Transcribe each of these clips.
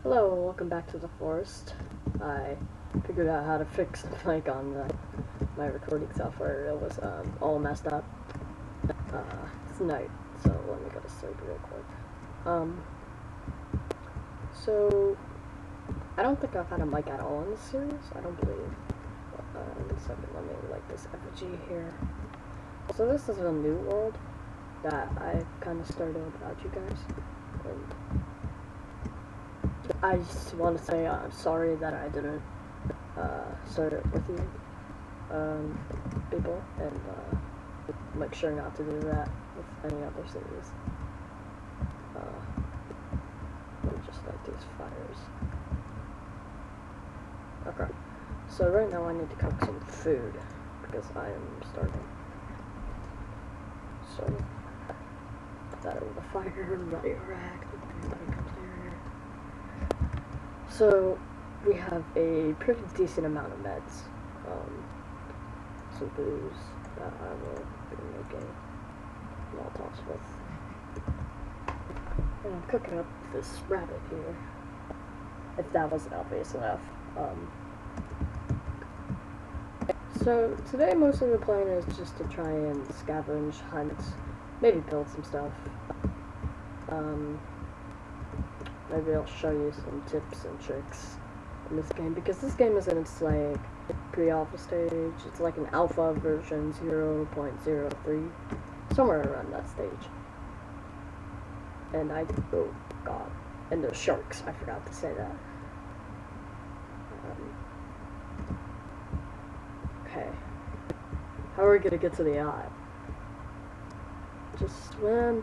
Hello, welcome back to the forest. I figured out how to fix the mic on my recording software. It was all messed up. It's night, so let me go to sleep real quick. So I don't think I've had a mic at all in this series. I don't believe. In a second, let me light this effigy here. So this is a new world that I've kind of started without you guys. And I just want to say I'm sorry that I didn't start it with you people, and make sure not to do that with any other series. Let me just light these fires. Okay, so right now I need to cook some food because I am starving. So put that over the fire, ready to rack. So we have a pretty decent amount of meds, some booze that I will be making Molotovs with, and I'm cooking up this rabbit here, if that wasn't obvious enough. So today most of the plan is just to try and scavenge, hunt, maybe build some stuff. Maybe I'll show you some tips and tricks in this game, because this game is in its like pre-alpha stage. It's like an alpha version 0.03, somewhere around that stage. And oh god, and there's sharks, I forgot to say that. Okay, how are we gonna get to the eye? Just swim,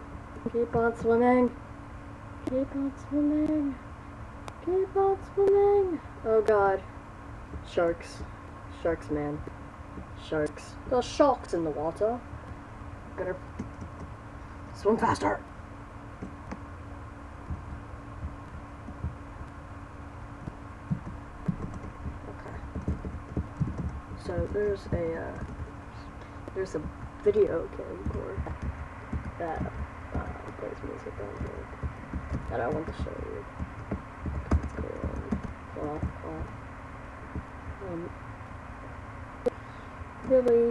keep on swimming. Keep on swimming. Keep on swimming. Oh god. Sharks. Sharks, man. Sharks. There's sharks in the water. Gotta swim faster. Okay. So there's a video camcorder that plays music on here that I want to show you. Let's go on. Really,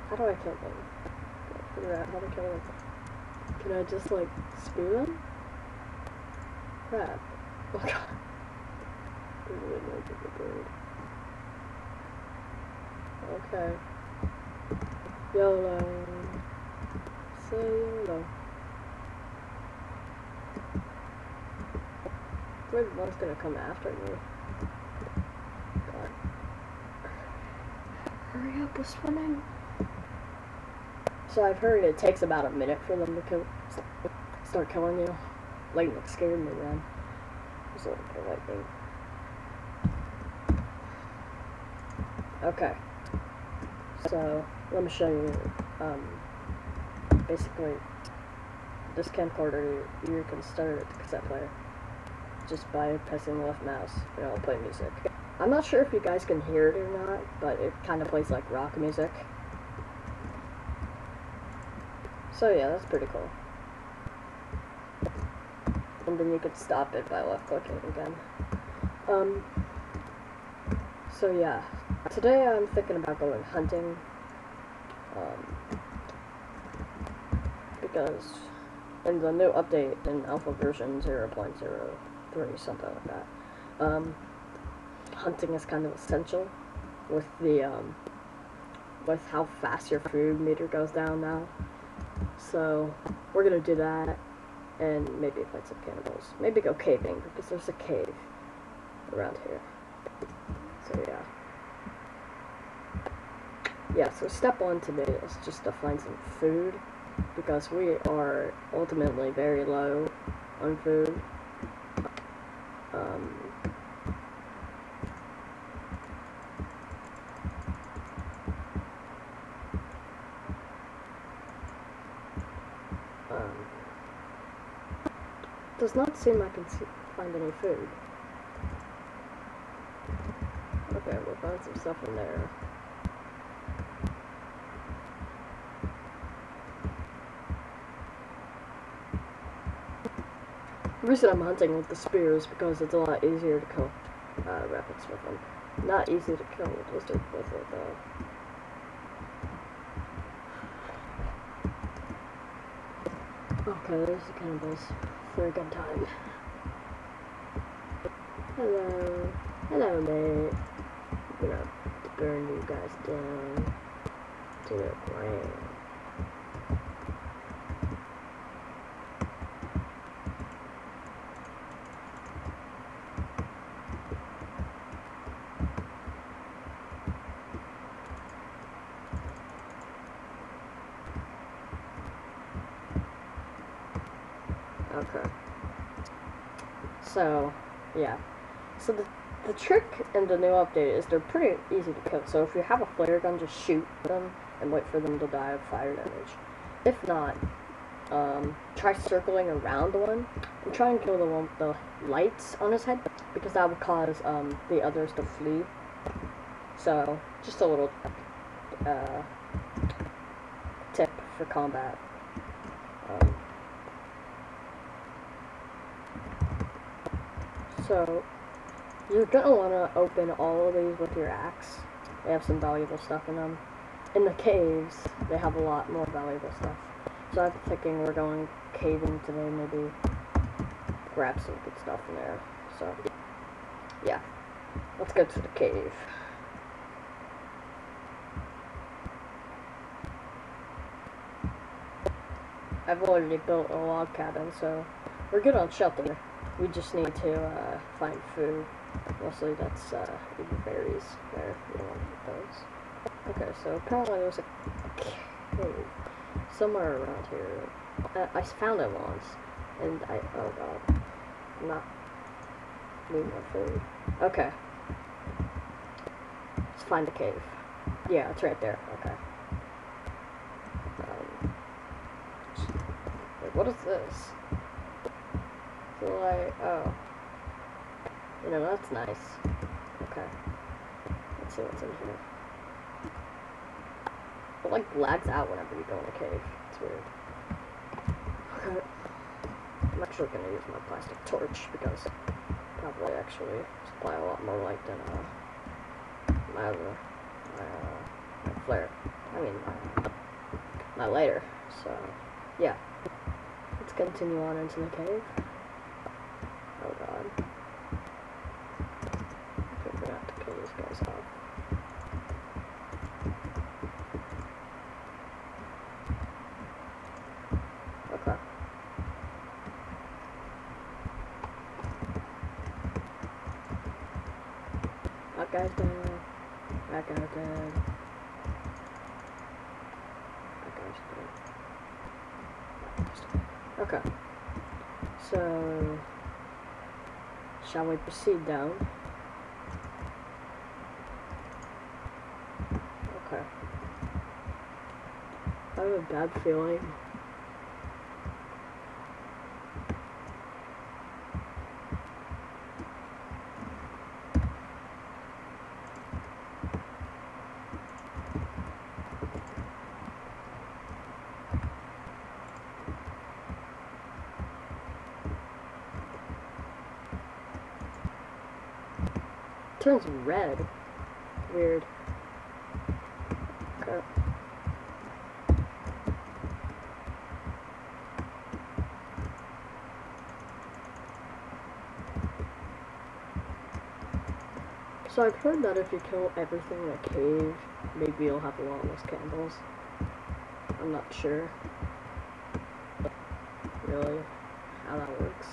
how do I kill them? Gotta figure out how to kill them. Can I just like spear them? Crap. Oh god. There's really no bigger bird. Okay. YOLO. Say YOLO. Maybe one's gonna come after me. God. Hurry up with swimming. So I've heard it takes about a minute for them to start killing you. Lightning scared me, man. There's a little bit of lightning. Okay. So let me show you. Basically, this camcorder, you can start it with the cassette player just by pressing the left mouse, and it'll play music. I'm not sure if you guys can hear it or not, but it kind of plays like rock music. So yeah, that's pretty cool. And then you can stop it by left clicking again. So yeah, today I'm thinking about going hunting, because in the new update in alpha version 0.03, something like that, hunting is kind of essential with the with how fast your food meter goes down now. So we're gonna do that, and maybe fight some cannibals. Maybe go caving, because there's a cave around here. So yeah, so step one today is just to find some food, because we are ultimately very low on food. Does not seem I can find any food. Okay, we'll find some stuff in there. The reason I'm hunting with the spear is because it's a lot easier to kill rabbits with them. Not easy to kill lizards with it though. Okay, there's the cannibals. For a good time. Hello. Hello, mate. I'm gonna burn you guys down to the ground. Okay. So, yeah. So the trick in the new update is they're pretty easy to kill. So if you have a flare gun, just shoot them and wait for them to die of fire damage. If not, try circling around the one and try and kill the one with the lights on his head, because that will cause the others to flee. So just a little tip for combat. So you're gonna wanna open all of these with your axe. They have some valuable stuff in them. In the caves, they have a lot more valuable stuff. So I'm thinking we're going caving today, maybe grab some good stuff in there. So, yeah. Let's go to the cave. I've already built a log cabin, so we're good on shelter. We just need to find food. Mostly that's eating berries there. We don't want to eat those. Okay, so apparently there's a cave somewhere around here. I found it once, and oh god, I'm not needing no food. Okay, let's find the cave. Yeah, it's right there. Okay. Wait, what is this? So oh. You know, that's nice. Okay. Let's see what's in here. It like lags out whenever you go in a cave. It's weird. Okay. I'm actually gonna use my plastic torch because probably actually supply a lot more light than my flare. I mean my lighter. So yeah. Let's continue on into the cave. Oh god. We're gonna have to kill these guys off. Okay. That guy's dead. That guy's dead. That guy's dead. Okay. So, shall we proceed down? Okay. I have a bad feeling. Turns red. Weird. Okay. So I've heard that if you kill everything in a cave, maybe you'll have a lot less cannibals. I'm not sure really how that works.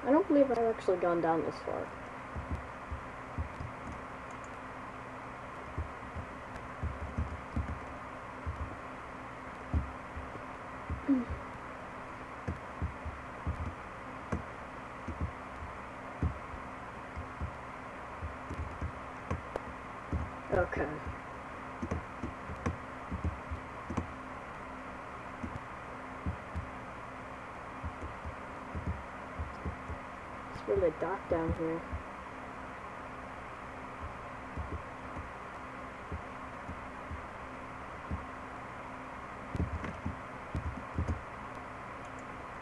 I don't believe I've actually gone down this far. Okay. It's really dark down here.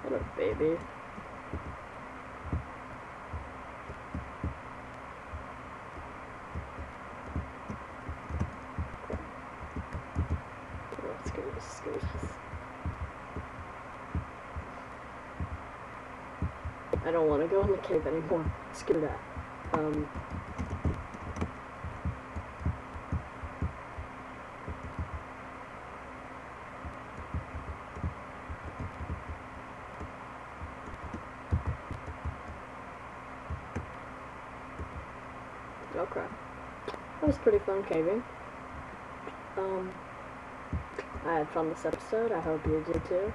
What a baby. Let's go, let's go. I don't want to go in the cave anymore. Screw that. Oh crap. That was pretty fun caving. I had fun this episode. I hope you did too.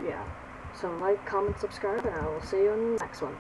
Yeah. So like, comment, subscribe, and I will see you in the next one.